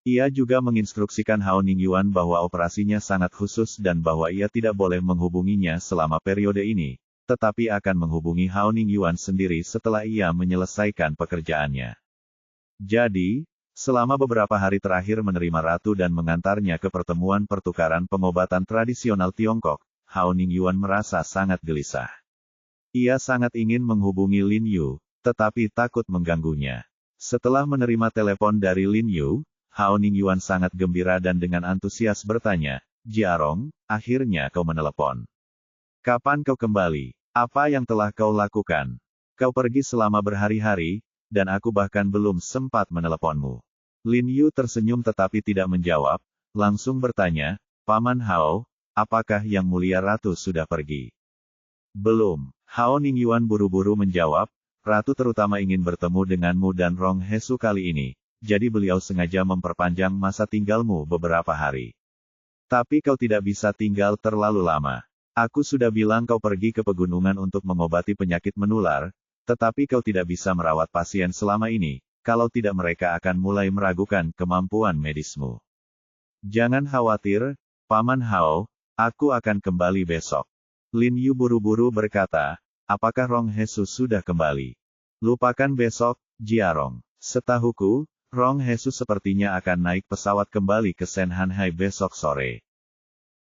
A: Ia juga menginstruksikan Hao Ningyuan bahwa operasinya sangat khusus dan bahwa ia tidak boleh menghubunginya selama periode ini, tetapi akan menghubungi Hao Ningyuan sendiri setelah ia menyelesaikan pekerjaannya. Jadi, selama beberapa hari terakhir menerima ratu dan mengantarnya ke pertemuan pertukaran pengobatan tradisional Tiongkok, Hao Ningyuan merasa sangat gelisah. Ia sangat ingin menghubungi Lin Yu, tetapi takut mengganggunya. Setelah menerima telepon dari Lin Yu, Hao Ningyuan sangat gembira dan dengan antusias bertanya, Jiarong, akhirnya kau menelepon. Kapan kau kembali? Apa yang telah kau lakukan? Kau pergi selama berhari-hari, dan aku bahkan belum sempat meneleponmu. Lin Yu tersenyum tetapi tidak menjawab, langsung bertanya, Paman Hao, apakah Yang Mulia Ratu sudah pergi? Belum. Hao Ningyuan buru-buru menjawab, Ratu terutama ingin bertemu denganmu dan Rong Hesu kali ini, jadi beliau sengaja memperpanjang masa tinggalmu beberapa hari. Tapi kau tidak bisa tinggal terlalu lama. Aku sudah bilang kau pergi ke pegunungan untuk mengobati penyakit menular, tetapi kau tidak bisa merawat pasien selama ini, kalau tidak mereka akan mulai meragukan kemampuan medismu. Jangan khawatir, Paman Hao, aku akan kembali besok. Lin Yu buru-buru berkata, apakah Rong Hesu sudah kembali? Lupakan besok, Jiarong. Setahuku, Rong Hesu sepertinya akan naik pesawat kembali ke Shanghai besok sore.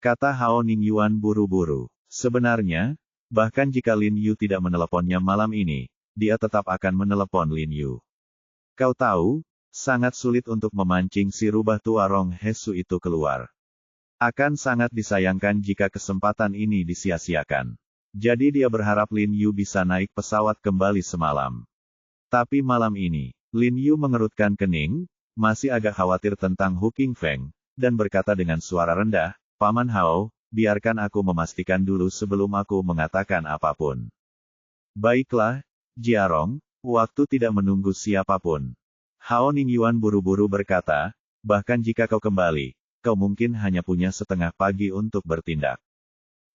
A: Kata Hao Ningyuan buru-buru. Sebenarnya, bahkan jika Lin Yu tidak meneleponnya malam ini, dia tetap akan menelepon Lin Yu. Kau tahu, sangat sulit untuk memancing si rubah tua Rong Hesu itu keluar. Akan sangat disayangkan jika kesempatan ini disia-siakan. Jadi dia berharap Lin Yu bisa naik pesawat kembali semalam. Tapi malam ini, Lin Yu mengerutkan kening, masih agak khawatir tentang Hu Qingfeng, dan berkata dengan suara rendah, Paman Hao, biarkan aku memastikan dulu sebelum aku mengatakan apapun. Baiklah, Jiarong, waktu tidak menunggu siapapun. Hao Ningyuan buru-buru berkata, bahkan jika kau kembali, kau mungkin hanya punya setengah pagi untuk bertindak.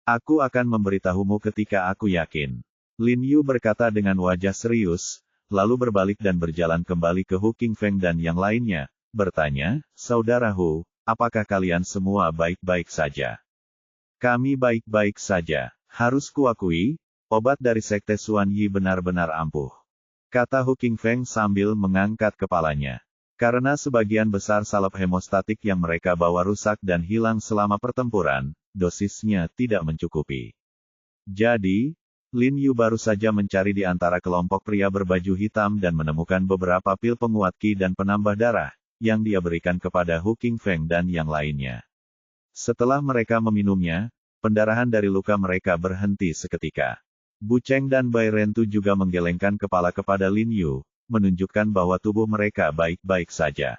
A: Aku akan memberitahumu ketika aku yakin. Lin Yu berkata dengan wajah serius, lalu berbalik dan berjalan kembali ke Hu Qingfeng dan yang lainnya, bertanya, Saudara Hu, apakah kalian semua baik-baik saja? Kami baik-baik saja. Harus kuakui, obat dari Sekte Xuan Yi benar-benar ampuh. Kata Hu Qingfeng sambil mengangkat kepalanya. Karena sebagian besar salep hemostatik yang mereka bawa rusak dan hilang selama pertempuran, dosisnya tidak mencukupi. Jadi, Lin Yu baru saja mencari di antara kelompok pria berbaju hitam dan menemukan beberapa pil penguat Qi dan penambah darah, yang dia berikan kepada Hu Qingfeng dan yang lainnya. Setelah mereka meminumnya, pendarahan dari luka mereka berhenti seketika. Bu Cheng dan Bai Rentu juga menggelengkan kepala kepada Lin Yu, menunjukkan bahwa tubuh mereka baik-baik saja.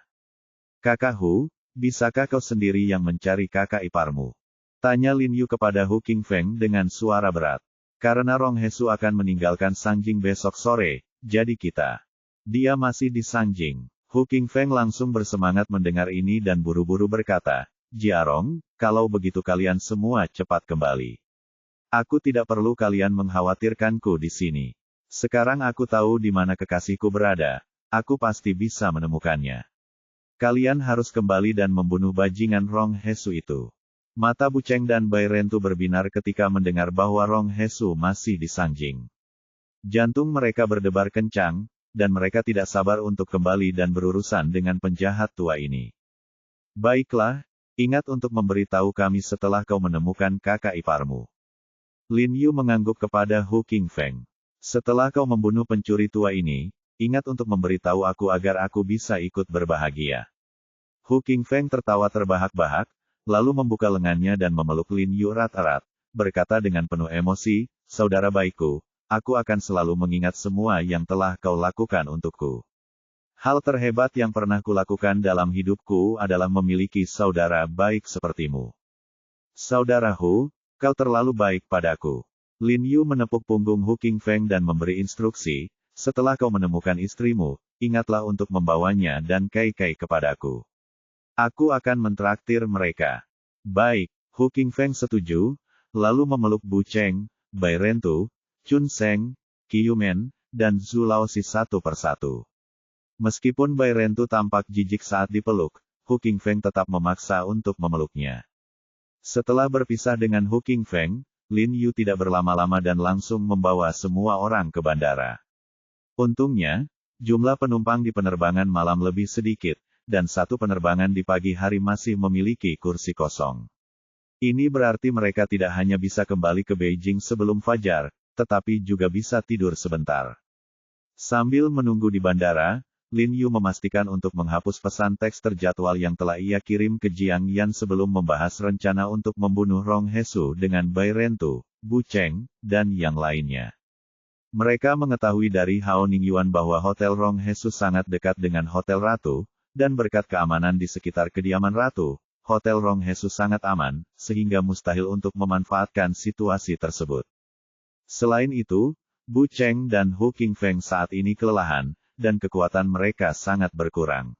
A: Kakak Hu, bisakah kau sendiri yang mencari kakak iparmu? Tanya Lin Yu kepada Hu Qingfeng dengan suara berat. Karena Rong Hesu akan meninggalkan Sangjing besok sore, jadi kita. Dia masih di Sangjing. Hu Qingfeng langsung bersemangat mendengar ini dan buru-buru berkata, Jiarong, kalau begitu kalian semua cepat kembali. Aku tidak perlu kalian mengkhawatirkanku di sini. Sekarang aku tahu di mana kekasihku berada, aku pasti bisa menemukannya. Kalian harus kembali dan membunuh bajingan Rong Hesu itu. Mata Bu Cheng dan Bai Rentu berbinar ketika mendengar bahwa Rong Hesu masih di Sangjing. Jantung mereka berdebar kencang, dan mereka tidak sabar untuk kembali dan berurusan dengan penjahat tua ini. Baiklah, ingat untuk memberitahu kami setelah kau menemukan kakak iparmu. Lin Yu mengangguk kepada Hu Qingfeng. Setelah kau membunuh pencuri tua ini, ingat untuk memberitahu aku agar aku bisa ikut berbahagia. Hu Qingfeng tertawa terbahak-bahak, lalu membuka lengannya dan memeluk Lin Yu erat-erat, berkata dengan penuh emosi, Saudara baikku, aku akan selalu mengingat semua yang telah kau lakukan untukku. Hal terhebat yang pernah kulakukan dalam hidupku adalah memiliki saudara baik sepertimu. Saudara Hu, kau terlalu baik padaku. Lin Yu menepuk punggung Hu Qingfeng dan memberi instruksi, setelah kau menemukan istrimu, ingatlah untuk membawanya dan Kai-Kai kepadaku. Aku akan mentraktir mereka. Baik, Hu Qingfeng setuju, lalu memeluk Bu Cheng, Bai Rentu, Chun Seng, Qi Yumen, dan Zhu Laosi satu persatu. Meskipun Bai Rentu tampak jijik saat dipeluk, Hu Qingfeng tetap memaksa untuk memeluknya. Setelah berpisah dengan Hu Qingfeng, Lin Yu tidak berlama-lama dan langsung membawa semua orang ke bandara. Untungnya, jumlah penumpang di penerbangan malam lebih sedikit, dan satu penerbangan di pagi hari masih memiliki kursi kosong. Ini berarti mereka tidak hanya bisa kembali ke Beijing sebelum fajar, tetapi juga bisa tidur sebentar. Sambil menunggu di bandara, Lin Yu memastikan untuk menghapus pesan teks terjadwal yang telah ia kirim ke Jiang Yan sebelum membahas rencana untuk membunuh Rong Hesu dengan Bai Rentu, Bu Cheng, dan yang lainnya. Mereka mengetahui dari Hao Ningyuan bahwa Hotel Rong Hesu sangat dekat dengan Hotel Ratu, dan berkat keamanan di sekitar kediaman Ratu, Hotel Rong Hesu sangat aman, sehingga mustahil untuk memanfaatkan situasi tersebut. Selain itu, Bu Cheng dan Hu Qingfeng saat ini kelelahan, dan kekuatan mereka sangat berkurang.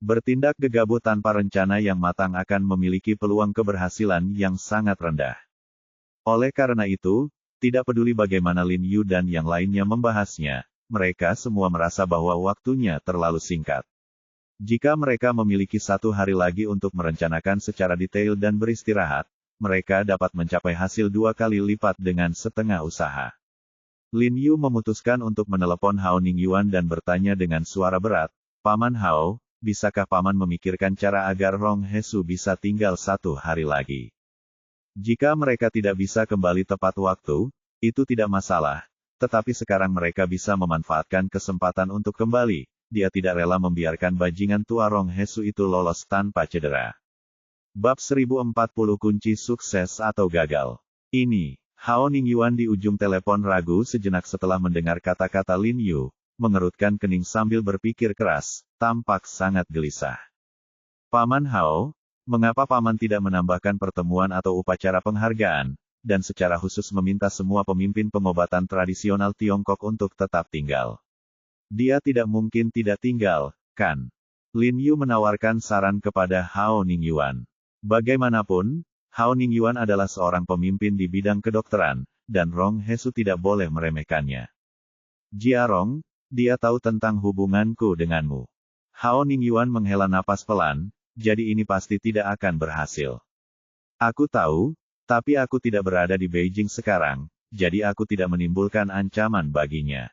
A: Bertindak gegabah tanpa rencana yang matang akan memiliki peluang keberhasilan yang sangat rendah. Oleh karena itu, tidak peduli bagaimana Lin Yu dan yang lainnya membahasnya, mereka semua merasa bahwa waktunya terlalu singkat. Jika mereka memiliki 1 hari lagi untuk merencanakan secara detail dan beristirahat, mereka dapat mencapai hasil 2 kali lipat dengan setengah usaha. Lin Yu memutuskan untuk menelepon Hao Ningyuan dan bertanya dengan suara berat, Paman Hao, bisakah Paman memikirkan cara agar Rong Hesu bisa tinggal 1 hari lagi? Jika mereka tidak bisa kembali tepat waktu, itu tidak masalah, tetapi sekarang mereka bisa memanfaatkan kesempatan untuk kembali. Dia tidak rela membiarkan bajingan tua Rong Hesu itu lolos tanpa cedera. Bab 1040 kunci sukses atau gagal. Ini, Hao Ningyuan di ujung telepon ragu sejenak setelah mendengar kata-kata Lin Yu, mengerutkan kening sambil berpikir keras, tampak sangat gelisah. Paman Hao, mengapa Paman tidak menambahkan pertemuan atau upacara penghargaan, dan secara khusus meminta semua pemimpin pengobatan tradisional Tiongkok untuk tetap tinggal? Dia tidak mungkin tidak tinggal, kan? Lin Yu menawarkan saran kepada Hao Ningyuan. Bagaimanapun, Hao Ningyuan adalah seorang pemimpin di bidang kedokteran, dan Rong Hesu tidak boleh meremehkannya. Jiarong, dia tahu tentang hubunganku denganmu. Hao Ningyuan menghela napas pelan, jadi ini pasti tidak akan berhasil. Aku tahu, tapi aku tidak berada di Beijing sekarang, jadi aku tidak menimbulkan ancaman baginya.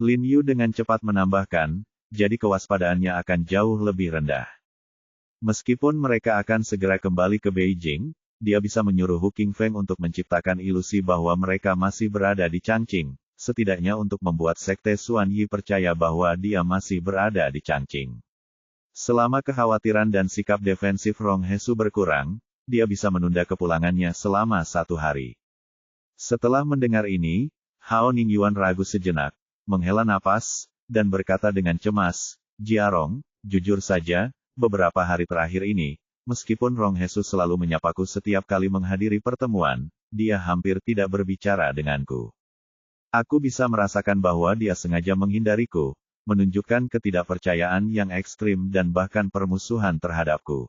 A: Lin Yu dengan cepat menambahkan, jadi kewaspadaannya akan jauh lebih rendah. Meskipun mereka akan segera kembali ke Beijing, dia bisa menyuruh Hu Qingfeng untuk menciptakan ilusi bahwa mereka masih berada di Changqing, setidaknya untuk membuat Sekte Xuan Yi percaya bahwa dia masih berada di Changqing. Selama kekhawatiran dan sikap defensif Rong Hesu berkurang, dia bisa menunda kepulangannya selama 1 hari. Setelah mendengar ini, Hao Ningyuan ragu sejenak, menghela napas, dan berkata dengan cemas, Jiarong, jujur saja, beberapa hari terakhir ini, meskipun Rong Hesu selalu menyapaku setiap kali menghadiri pertemuan, dia hampir tidak berbicara denganku. Aku bisa merasakan bahwa dia sengaja menghindariku, menunjukkan ketidakpercayaan yang ekstrim dan bahkan permusuhan terhadapku.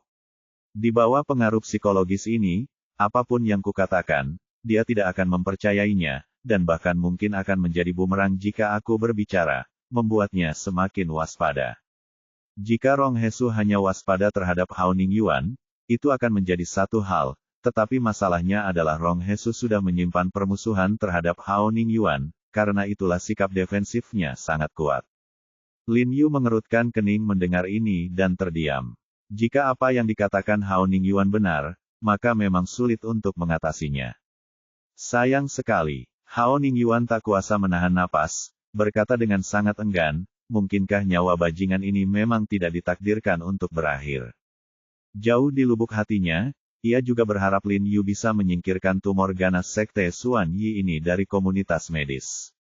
A: Di bawah pengaruh psikologis ini, apapun yang kukatakan, dia tidak akan mempercayainya, dan bahkan mungkin akan menjadi bumerang jika aku berbicara, membuatnya semakin waspada. Jika Rong Hesu hanya waspada terhadap Hao Ningyuan, itu akan menjadi satu hal, tetapi masalahnya adalah Rong Hesu sudah menyimpan permusuhan terhadap Hao Ningyuan, karena itulah sikap defensifnya sangat kuat. Lin Yu mengerutkan kening mendengar ini dan terdiam. Jika apa yang dikatakan Hao Ningyuan benar, maka memang sulit untuk mengatasinya. Sayang sekali, Hao Ningyuan tak kuasa menahan napas, berkata dengan sangat enggan, mungkinkah nyawa bajingan ini memang tidak ditakdirkan untuk berakhir? Jauh di lubuk hatinya, ia juga berharap Lin Yu bisa menyingkirkan tumor ganas Sekte Xuan Yi ini dari komunitas medis.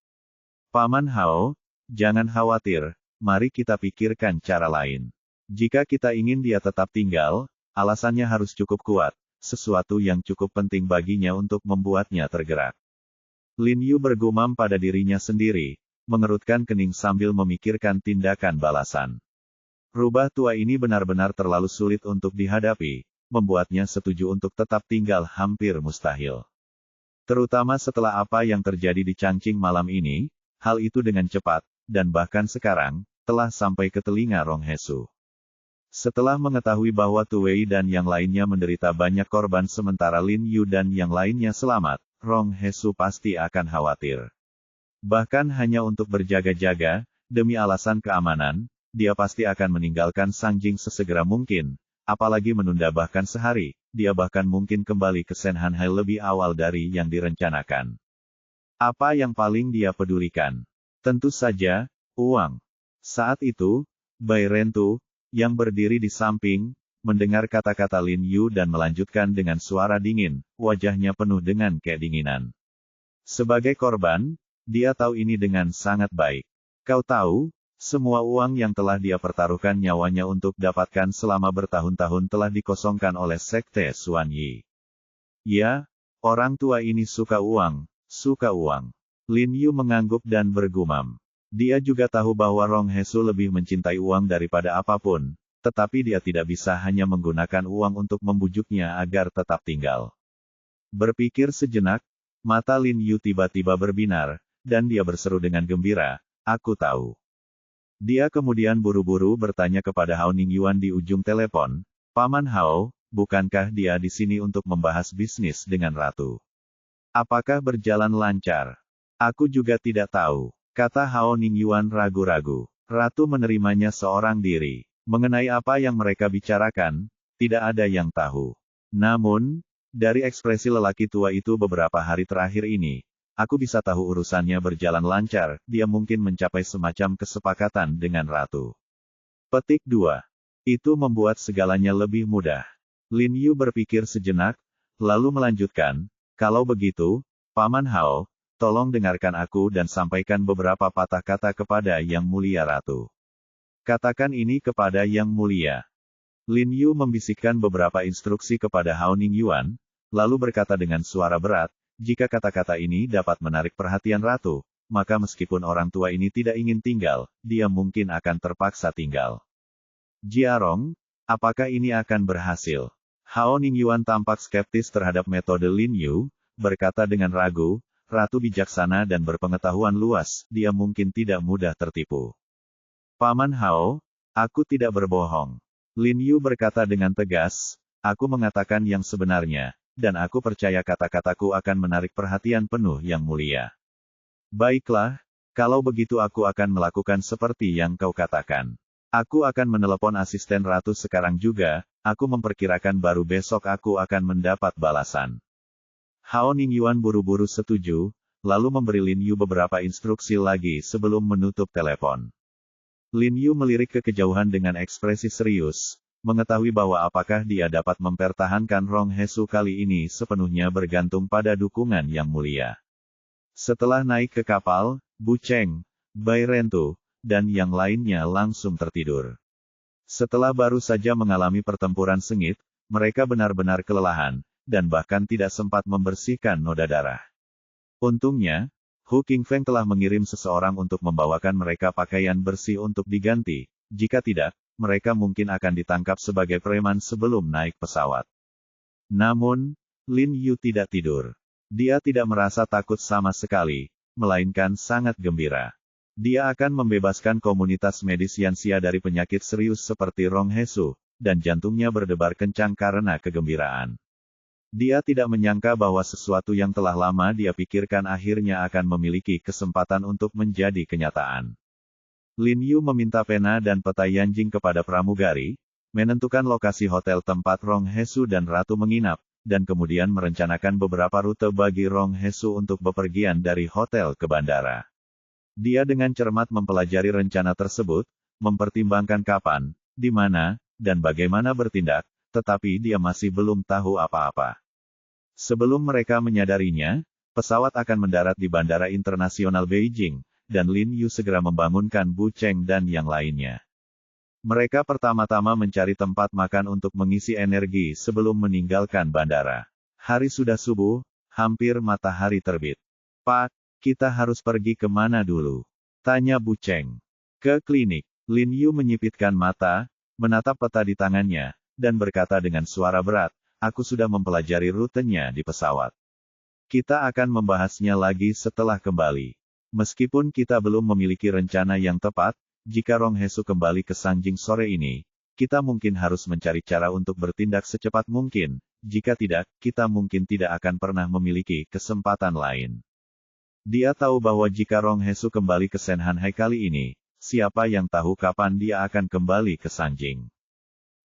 A: Paman Hao, jangan khawatir, mari kita pikirkan cara lain. Jika kita ingin dia tetap tinggal, alasannya harus cukup kuat, sesuatu yang cukup penting baginya untuk membuatnya tergerak. Lin Yu bergumam pada dirinya sendiri, mengerutkan kening sambil memikirkan tindakan balasan. Rubah tua ini benar-benar terlalu sulit untuk dihadapi, membuatnya setuju untuk tetap tinggal hampir mustahil. Terutama setelah apa yang terjadi di Changqing malam ini, hal itu dengan cepat, dan bahkan sekarang, telah sampai ke telinga Rong Hesu. Setelah mengetahui bahwa Tu Wei dan yang lainnya menderita banyak korban sementara Lin Yu dan yang lainnya selamat, Rong Hesu pasti akan khawatir. Bahkan hanya untuk berjaga-jaga, demi alasan keamanan, dia pasti akan meninggalkan Sangjing sesegera mungkin, apalagi menunda bahkan sehari, dia bahkan mungkin kembali ke Senhanhai lebih awal dari yang direncanakan. Apa yang paling dia pedulikan? Tentu saja, uang. Saat itu, Bai Rentu, yang berdiri di samping, mendengar kata-kata Lin Yu dan melanjutkan dengan suara dingin, wajahnya penuh dengan kedinginan. Sebagai korban, dia tahu ini dengan sangat baik. Kau tahu, semua uang yang telah dia pertaruhkan nyawanya untuk dapatkan selama bertahun-tahun telah dikosongkan oleh Sekte Xuan Yi. Ya, orang tua ini suka uang, suka uang. Lin Yu mengangguk dan bergumam. Dia juga tahu bahwa Rong Hesu lebih mencintai uang daripada apapun, tetapi dia tidak bisa hanya menggunakan uang untuk membujuknya agar tetap tinggal. Berpikir sejenak, mata Lin Yu tiba-tiba berbinar, dan dia berseru dengan gembira, aku tahu. Dia kemudian buru-buru bertanya kepada Hao Ningyuan di ujung telepon, Paman Hao, bukankah dia di sini untuk membahas bisnis dengan Ratu? Apakah berjalan lancar? Aku juga tidak tahu, kata Hao Ningyuan ragu-ragu. Ratu menerimanya seorang diri. Mengenai apa yang mereka bicarakan, tidak ada yang tahu. Namun, dari ekspresi lelaki tua itu beberapa hari terakhir ini, aku bisa tahu urusannya berjalan lancar, dia mungkin mencapai semacam kesepakatan dengan ratu. Petik 2. Itu membuat segalanya lebih mudah. Lin Yu berpikir sejenak, lalu melanjutkan, kalau begitu, Paman Hao, tolong dengarkan aku dan sampaikan beberapa patah kata kepada Yang Mulia Ratu. Katakan ini kepada Yang Mulia. Lin Yu membisikkan beberapa instruksi kepada Hao Ningyuan, lalu berkata dengan suara berat, jika kata-kata ini dapat menarik perhatian Ratu, maka meskipun orang tua ini tidak ingin tinggal, dia mungkin akan terpaksa tinggal. Jiarong, apakah ini akan berhasil? Hao Ningyuan tampak skeptis terhadap metode Lin Yu, berkata dengan ragu, Ratu bijaksana dan berpengetahuan luas, dia mungkin tidak mudah tertipu. Paman Hao, aku tidak berbohong. Lin Yu berkata dengan tegas, aku mengatakan yang sebenarnya, dan aku percaya kata-kataku akan menarik perhatian penuh Yang Mulia. Baiklah, kalau begitu aku akan melakukan seperti yang kau katakan. Aku akan menelepon asisten Ratu sekarang juga, aku memperkirakan baru besok aku akan mendapat balasan. Hao Ningyuan buru-buru setuju, lalu memberi Lin Yu beberapa instruksi lagi sebelum menutup telepon. Lin Yu melirik ke kejauhan dengan ekspresi serius, mengetahui bahwa apakah dia dapat mempertahankan Rong Hesu kali ini sepenuhnya bergantung pada dukungan Yang Mulia. Setelah naik ke kapal, Bu Cheng, Bai Rentu, dan yang lainnya langsung tertidur. Setelah baru saja mengalami pertempuran sengit, mereka benar-benar kelelahan, dan bahkan tidak sempat membersihkan noda darah. Untungnya, Hu Qingfeng telah mengirim seseorang untuk membawakan mereka pakaian bersih untuk diganti, jika tidak, mereka mungkin akan ditangkap sebagai preman sebelum naik pesawat. Namun, Lin Yu tidak tidur. Dia tidak merasa takut sama sekali, melainkan sangat gembira. Dia akan membebaskan komunitas medis Yanxia dari penyakit serius seperti Rong Hesu, dan jantungnya berdebar kencang karena kegembiraan. Dia tidak menyangka bahwa sesuatu yang telah lama dia pikirkan akhirnya akan memiliki kesempatan untuk menjadi kenyataan. Lin Yu meminta pena dan peta Yanjing kepada pramugari, menentukan lokasi hotel tempat Rong Hesu dan Ratu menginap, dan kemudian merencanakan beberapa rute bagi Rong Hesu untuk bepergian dari hotel ke bandara. Dia dengan cermat mempelajari rencana tersebut, mempertimbangkan kapan, di mana, dan bagaimana bertindak, tetapi dia masih belum tahu apa-apa. Sebelum mereka menyadarinya, pesawat akan mendarat di Bandara Internasional Beijing, dan Lin Yu segera membangunkan Bu Cheng dan yang lainnya. Mereka pertama-tama mencari tempat makan untuk mengisi energi sebelum meninggalkan bandara. Hari sudah subuh, hampir matahari terbit. Pak, kita harus pergi ke mana dulu? Tanya Bu Cheng. Ke klinik. Lin Yu menyipitkan mata, menatap peta di tangannya, dan berkata dengan suara berat, aku sudah mempelajari rutenya di pesawat. Kita akan membahasnya lagi setelah kembali. Meskipun kita belum memiliki rencana yang tepat, jika Rong Hesu kembali ke Sanjing sore ini, kita mungkin harus mencari cara untuk bertindak secepat mungkin, jika tidak, kita mungkin tidak akan pernah memiliki kesempatan lain. Dia tahu bahwa jika Rong Hesu kembali ke Senhanhai kali ini, siapa yang tahu kapan dia akan kembali ke Sanjing.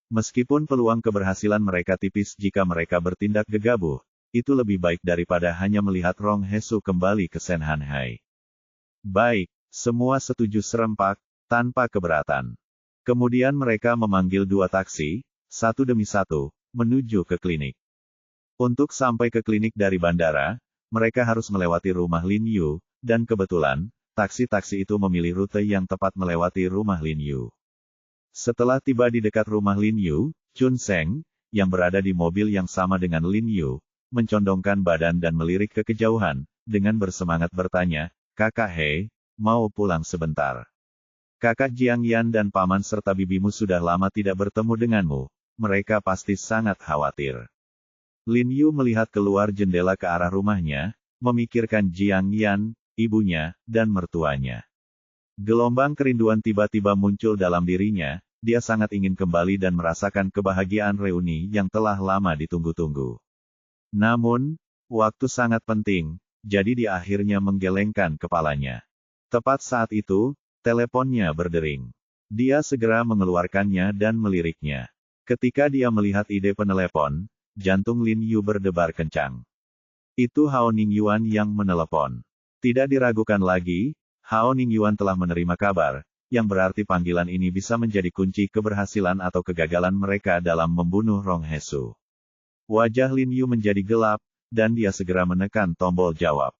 A: Meskipun peluang keberhasilan mereka tipis jika mereka bertindak gegabah, itu lebih baik daripada hanya melihat Rong Hesu kembali ke Senhanhai. Baik, semua setuju serempak, tanpa keberatan. Kemudian mereka memanggil 2 taksi, satu demi satu, menuju ke klinik. Untuk sampai ke klinik dari bandara, mereka harus melewati rumah Lin Yu, dan kebetulan, taksi-taksi itu memilih rute yang tepat melewati rumah Lin Yu. Setelah tiba di dekat rumah Lin Yu, Chun Seng, yang berada di mobil yang sama dengan Lin Yu, mencondongkan badan dan melirik ke kejauhan, dengan bersemangat bertanya, Kakak He, mau pulang sebentar. Kakak Jiang Yan dan paman serta bibimu sudah lama tidak bertemu denganmu, mereka pasti sangat khawatir. Lin Yu melihat keluar jendela ke arah rumahnya, memikirkan Jiang Yan, ibunya, dan mertuanya. Gelombang kerinduan tiba-tiba muncul dalam dirinya, dia sangat ingin kembali dan merasakan kebahagiaan reuni yang telah lama ditunggu-tunggu. Namun, waktu sangat penting, jadi dia akhirnya menggelengkan kepalanya. Tepat saat itu, teleponnya berdering. Dia segera mengeluarkannya dan meliriknya. Ketika dia melihat ide penelepon, jantung Lin Yu berdebar kencang. Itu Hao Ningyuan yang menelepon. Tidak diragukan lagi, Hao Ningyuan telah menerima kabar, yang berarti panggilan ini bisa menjadi kunci keberhasilan atau kegagalan mereka dalam membunuh Rong Hesu. Wajah Lin Yu menjadi gelap, dan dia segera menekan tombol jawab.